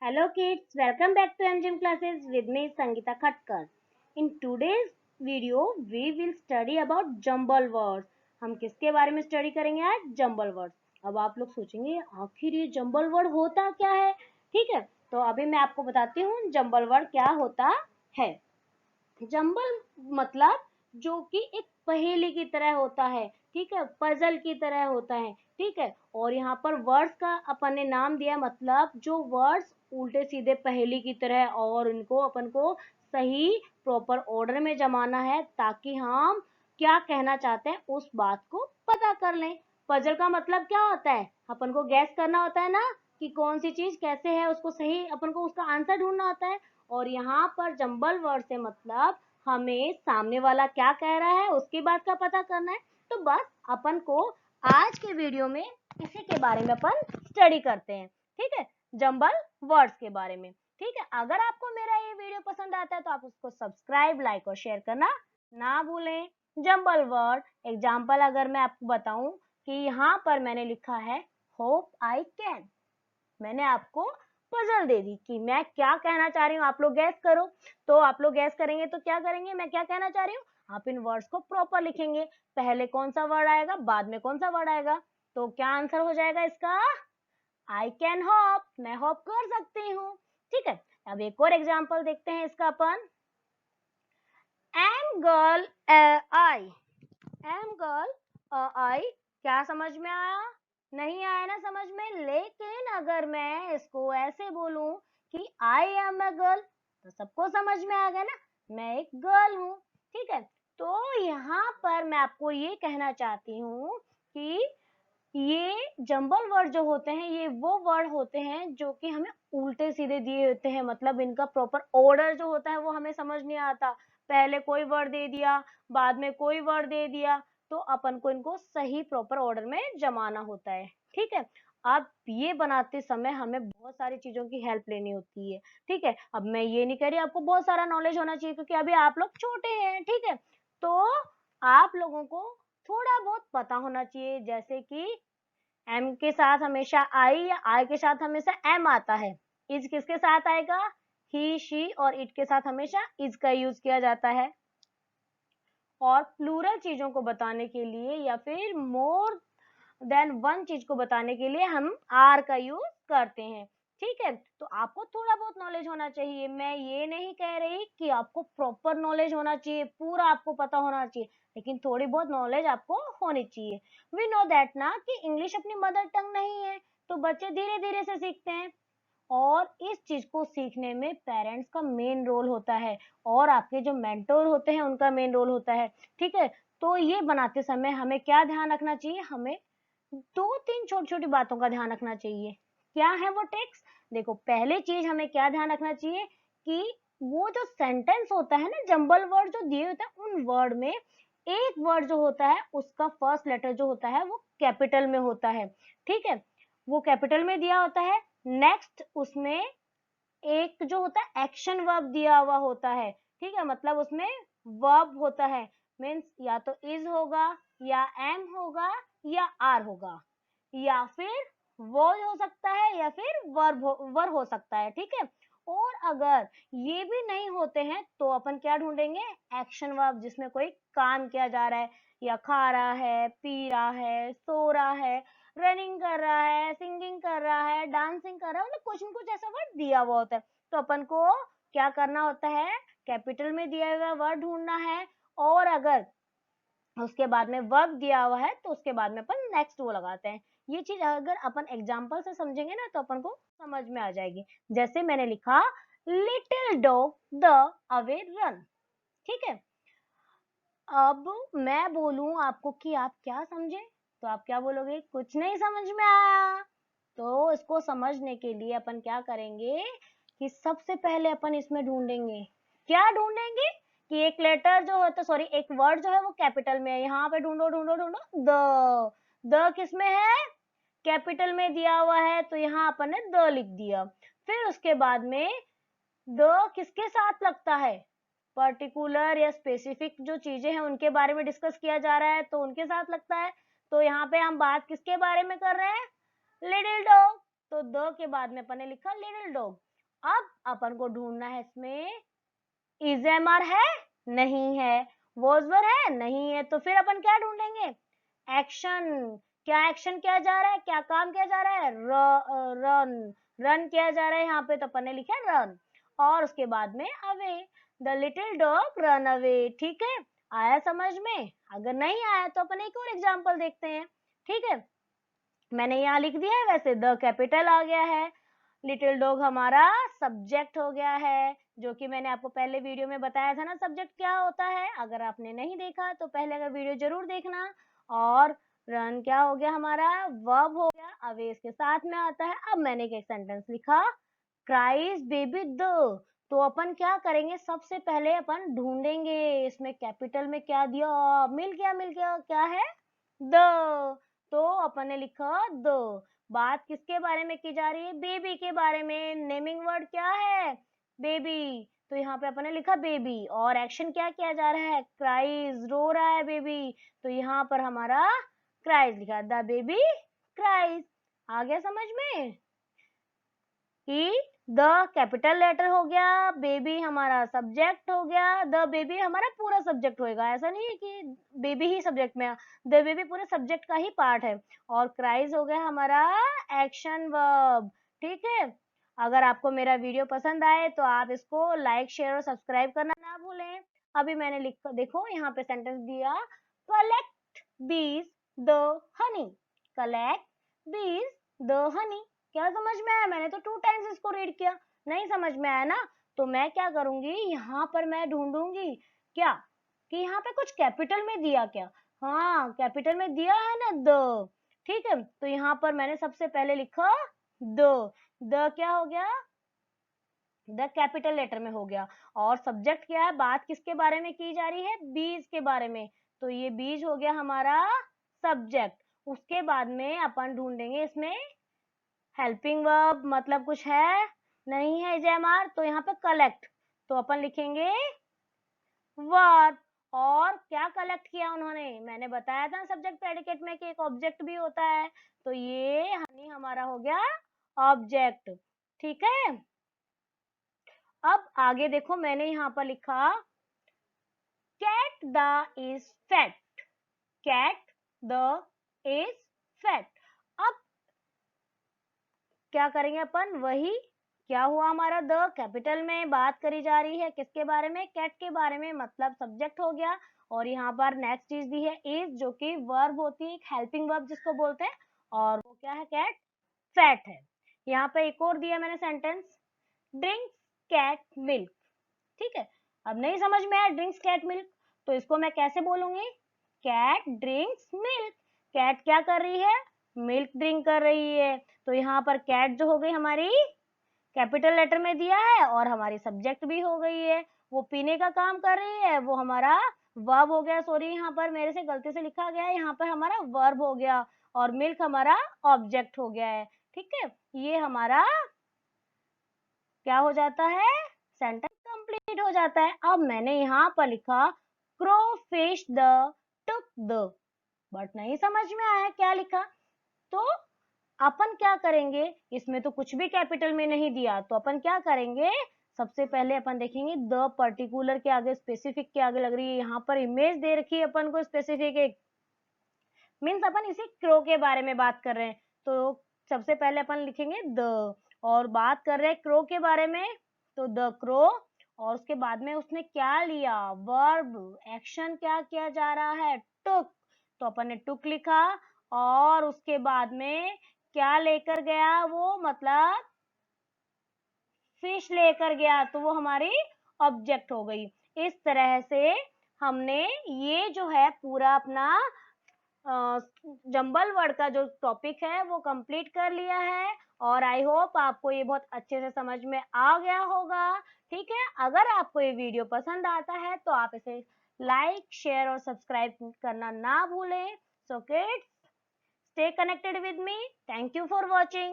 Hello kids, welcome back to MGM classes with me Sangeeta Khatkar. In today's video, we will study about jumble words. हम किसके बारे में study करेंगे आज? Jumble word. अब आप लोग सोचेंगे आखिर ये जंबल वर्ड होता क्या है? ठीक है, तो अभी मैं आपको बताती हूँ जंबल वर्ड क्या होता है. जंबल मतलब जो कि एक पहेली की तरह होता है, ठीक है, पजल की तरह होता है, ठीक है. और यहाँ पर वर्ड्स का अपन ने नाम दिया, मतलब जो वर्ड्स उल्टे सीधे पहेली की तरह और उनको अपन को सही प्रॉपर ऑर्डर में जमाना है ताकि हम क्या कहना चाहते हैं उस बात को पता कर लें. पजल का मतलब क्या होता है? अपन को गैस करना होता है ना कि कौन सी चीज कैसे है, उसको सही अपन को उसका आंसर ढूंढना होता है. और यहाँ पर जंबल वर्ड से मतलब हमें सामने वाला क्या कह रहा है उसकी बात का पता करना है. तो बस अपन को आज के वीडियो में इसी के बारे में अपन स्टडी करते हैं, ठीक है, जंबल वर्ड्स के बारे में. ठीक है, अगर आपको मेरा ये वीडियो पसंद आता है तो आप उसको सब्सक्राइब, लाइक और शेयर करना ना भूलें. जंबल वर्ड एग्जाम्पल अगर मैं आपको बताऊं कि यहाँ पर मैंने लिखा है होप आई कैन. मैंने आपको पजल दे दी कि मैं क्या कहना चाह रही हूँ, आप लोग गैस करो. तो आप लोग गैस करेंगे तो क्या करेंगे, मैं क्या कहना चाह रही हूँ, आप इन वर्ड्स को प्रॉपर लिखेंगे. पहले कौन सा वर्ड आएगा, बाद में कौन सा वर्ड आएगा, तो क्या आंसर हो जाएगा इसका? आई कैन होप, मैं होप कर सकती हूँ. ठीक है, अब एक और एग्जाम्पल देखते हैं इसका अपन. M girl I. M girl I, क्या समझ में आया? नहीं आया ना समझ में. लेकिन अगर मैं इसको ऐसे बोलूं कि आई एम अ गर्ल तो सबको समझ में आ गया ना, मैं एक गर्ल हूँ. ठीक है, तो यहाँ पर मैं आपको ये कहना चाहती हूँ कि ये जंबल वर्ड जो होते हैं ये वो वर्ड होते हैं जो कि हमें उल्टे सीधे दिए होते हैं, मतलब इनका प्रॉपर ऑर्डर जो होता है वो हमें समझ नहीं आता. पहले कोई वर्ड दे दिया, बाद में कोई वर्ड दे दिया, तो अपन को इनको सही प्रॉपर ऑर्डर में जमाना होता है. ठीक है, अब ये बनाते समय हमें बहुत सारी चीजों की हेल्प लेनी होती है. ठीक है, अब मैं ये नहीं कह रही आपको बहुत सारा नॉलेज होना चाहिए क्योंकि अभी आप लोग छोटे हैं. ठीक है, तो आप लोगों को थोड़ा बहुत पता होना चाहिए, जैसे कि एम के साथ हमेशा आई या आई के साथ हमेशा एम आता है. इज किसके साथ आएगा? ही, शी और इट के साथ हमेशा इज का यूज किया जाता है. और प्लूरल चीजों को बताने के लिए या फिर मोर देन वन चीज को बताने के लिए हम आर का यूज करते हैं. ठीक है, तो आपको थोड़ा बहुत नॉलेज होना चाहिए. मैं ये नहीं कह रही कि आपको प्रॉपर नॉलेज होना चाहिए, पूरा आपको पता होना चाहिए, लेकिन थोड़ी बहुत नॉलेज आपको होनी चाहिए. वी नो दैट ना कि इंग्लिश अपनी मदर टंग नहीं है, तो बच्चे धीरे धीरे से सीखते हैं. और इस चीज को सीखने में पेरेंट्स का मेन रोल होता है और आपके जो मेंटोर होते हैं उनका मेन रोल होता है. ठीक है, तो ये बनाते समय हमें क्या ध्यान रखना चाहिए, हमें दो तीन छोटी छोटी बातों का ध्यान रखना चाहिए. क्या है वो टेक्स्ट? देखो, पहले चीज हमें क्या ध्यान रखना चाहिए कि वो जो सेंटेंस होता है ना, जंबल वर्ड जो दिए होते हैं उन वर्ड में एक वर्ड जो होता है उसका फर्स्ट लेटर जो होता है वो कैपिटल में होता है. ठीक है, वो कैपिटल में दिया होता है. नेक्स्ट उसमें एक जो होता है एक्शन वर्ब दिया हुआ होता है. ठीक है, मतलब उसमें वर्ब होता है, मीन्स या तो इज होगा या एम होगा या आर होगा या फिर वो हो सकता है या फिर वर्ब हो सकता है. ठीक है, और अगर ये भी नहीं होते हैं तो अपन क्या ढूंढेंगे? एक्शन वर्ब, जिसमें कोई काम किया जा रहा है, या खा रहा है, पी रहा है, सो रहा है, रनिंग कर रहा है, सिंगिंग कर रहा है, डांसिंग कर रहा है, मतलब कुछ न कुछ ऐसा वर्ड दिया हुआ होता है. तो अपन को क्या करना होता है? कैपिटल में दिया हुआ वर्ड ढूंढना है. और अगर उसके बाद में वर्ब दिया हुआ है तो उसके बाद में अपन नेक्स्ट वो लगाते हैं. ये चीज अगर अपन एग्जाम्पल से समझेंगे ना तो अपन को समझ में आ जाएगी. जैसे मैंने लिखा little dog the away run. ठीक है, अब मैं बोलूं आपको कि आप क्या समझे, तो आप क्या बोलोगे? कुछ नहीं समझ में आया. तो इसको समझने के लिए अपन क्या करेंगे कि सबसे पहले अपन इसमें ढूंढेंगे, क्या ढूंढेंगे कि एक लेटर जो होता, सॉरी एक वर्ड जो है वो कैपिटल में है. यहाँ पे ढूंढो ढूंढो ढूंढो, द किस में है? कैपिटल में दिया हुआ है, तो यहाँ अपन ने द लिख दिया. फिर उसके बाद में द किसके साथ लगता है? पर्टिकुलर या स्पेसिफिक जो चीजें हैं उनके बारे में डिस्कस किया जा रहा है तो उनके साथ लगता है. तो यहाँ पे हम बात किसके बारे में कर रहे हैं? Little dog. तो द के बाद में अपन ने लिखा लिटिल डॉग. अब अपन को ढूंढना है इसमें इज एम आर है, नहीं है, वॉज वर है, नहीं है, तो फिर अपन क्या ढूंढेंगे, एक्शन। क्या एक्शन किया जा रहा है, क्या काम किया जा रहा है, रन, रन किया जा रहा है यहाँ पे, तो अपन ने लिखा है रन। और उसके बाद में away, the little dog run away. ठीक है, आया समझ में? अगर नहीं आया तो अपन एक और एग्जाम्पल देखते हैं। ठीक है, मैंने यहाँ लिख दिया है, वैसे द कैपिटल आ गया है, लिटिल डॉग हमारा सब्जेक्ट हो गया है, जो कि मैंने आपको पहले वीडियो में बताया था ना सब्जेक्ट क्या होता है। अगर आपने नहीं देखा तो पहले अगर वीडियो जरूर देखना। और रन क्या हो गया हमारा, वर्ब हो गया, अवे इसके साथ में आता है। अब मैंने एक सेंटेंस लिखा, क्राइज बेबी द। तो अपन क्या करेंगे, सबसे पहले अपन ढूंढेंगे इसमें कैपिटल में क्या दिया, मिल गया, मिल गया, क्या है, द। तो अपन ने लिखा द। बात किसके बारे में की जा रही है, बेबी के बारे में। नेमिंग वर्ड क्या है, बेबी, तो यहाँ पे अपन ने लिखा बेबी। और एक्शन क्या किया जा रहा है, क्राइज, रो रहा है बेबी, तो यहाँ पर हमारा क्राइज लिखा, द बेबी क्राइज। आ गया समझ में कि द कैपिटल लेटर हो गया, बेबी हमारा सब्जेक्ट हो गया, द बेबी हमारा पूरा सब्जेक्ट होएगा। ऐसा नहीं है कि बेबी ही सब्जेक्ट में, द बेबी पूरे सब्जेक्ट का ही पार्ट है। और क्राइज हो गया हमारा एक्शन वर्ब। ठीक है, अगर आपको मेरा वीडियो पसंद आए तो आप इसको लाइक, शेयर और सब्सक्राइब करना ना भूलें। अभी मैंने लिख, देखो यहाँ पे सेंटेंस दिया, कलेक्ट बीज द हनी, कलेक्ट बीज द हनी। क्या समझ में आया? मैंने तो 2 टाइम्स इसको रीड किया, नहीं समझ में आया ना, तो मैं क्या करूंगी, यहाँ पर मैं ढूंढूंगी क्या, कि यहाँ पे कुछ कैपिटल में दिया क्या। हाँ, कैपिटल में दिया है ना द। ठीक है, तो यहाँ पर मैंने सबसे पहले लिखा द। द क्या हो गया, द कैपिटल लेटर में हो गया। और सब्जेक्ट क्या है, बात किसके बारे में की जा रही है, बीज के बारे में, तो ये बीज हो गया हमारा सब्जेक्ट। उसके बाद में अपन ढूंढेंगे इसमें हेल्पिंग वर्ब, मतलब कुछ है, नहीं है जेएमआर, तो यहाँ पे कलेक्ट, तो अपन लिखेंगे वर्ब। और क्या कलेक्ट किया उन्होंने, मैंने बताया था सब्जेक्ट प्रेडिकेट में कि एक ऑब्जेक्ट भी होता है, तो ये हनी हमारा हो गया ऑब्जेक्ट। ठीक है, अब आगे देखो, मैंने यहाँ पर लिखा cat the is fat, cat the is fat. अब क्या करेंगे अपन, वही क्या हुआ हमारा, द कैपिटल में बात करी जा रही है किसके बारे में, कैट के बारे में, मतलब सब्जेक्ट हो गया। और यहाँ पर नेक्स्ट चीज दी है इज, जो कि वर्ब होती है, एक हेल्पिंग वर्ब जिसको बोलते हैं, और वो क्या है, कैट फैट है। यहाँ पे एक और दिया मैंने सेंटेंस, ड्रिंक्स कैट मिल्क। ठीक है, अब नहीं समझ में आया ड्रिंक्स कैट मिल्क, तो इसको मैं कैसे बोलूंगी, कैट ड्रिंक्स मिल्क। कैट क्या कर रही है, मिल्क ड्रिंक कर रही है, तो यहाँ पर कैट जो हो गई हमारी कैपिटल लेटर में दिया है, और हमारी सब्जेक्ट भी हो गई है, वो पीने का काम कर रही है, वो हमारा वर्ब हो गया। सॉरी, यहाँ पर मेरे से गलती से लिखा गया है, यहाँ पर हमारा वर्ब हो गया, और मिल्क हमारा ऑब्जेक्ट हो गया है। ठीक है, ये हमारा क्या हो जाता है, सेंटेंस कंप्लीट हो जाता है। अब मैंने यहाँ पर लिखा crow fish the took the, but नहीं समझ में आया क्या लिखा, तो अपन क्या करेंगे, इसमें तो कुछ भी कैपिटल में नहीं दिया, तो अपन क्या करेंगे, सबसे पहले अपन देखेंगे द पर्टिकुलर के आगे, स्पेसिफिक के आगे लग रही है, यहाँ पर इमेज दे रखी है अपन को स्पेसिफिक एक, मीन्स अपन इसी क्रो के बारे में बात कर रहे हैं, तो सबसे पहले अपन लिखेंगे द, और बात कर रहे हैं क्रो के बारे में, तो द क्रो। और उसके बाद में उसने क्या लिया, वर्ब, एक्शन क्या किया जा रहा है, टुक, तो अपन ने टुक लिखा। और उसके बाद में क्या लेकर गया वो, मतलब फिश लेकर गया, तो वो हमारी ऑब्जेक्ट हो गई। इस तरह से हमने ये जो है पूरा अपना जंबल वर्ड का जो टॉपिक है वो कंप्लीट कर लिया है, और आई होप आपको ये बहुत अच्छे से समझ में आ गया होगा। ठीक है, अगर आपको ये वीडियो पसंद आता है तो आप इसे लाइक, शेयर और सब्सक्राइब करना ना भूलें। So kids, stay connected with me. Thank you for watching.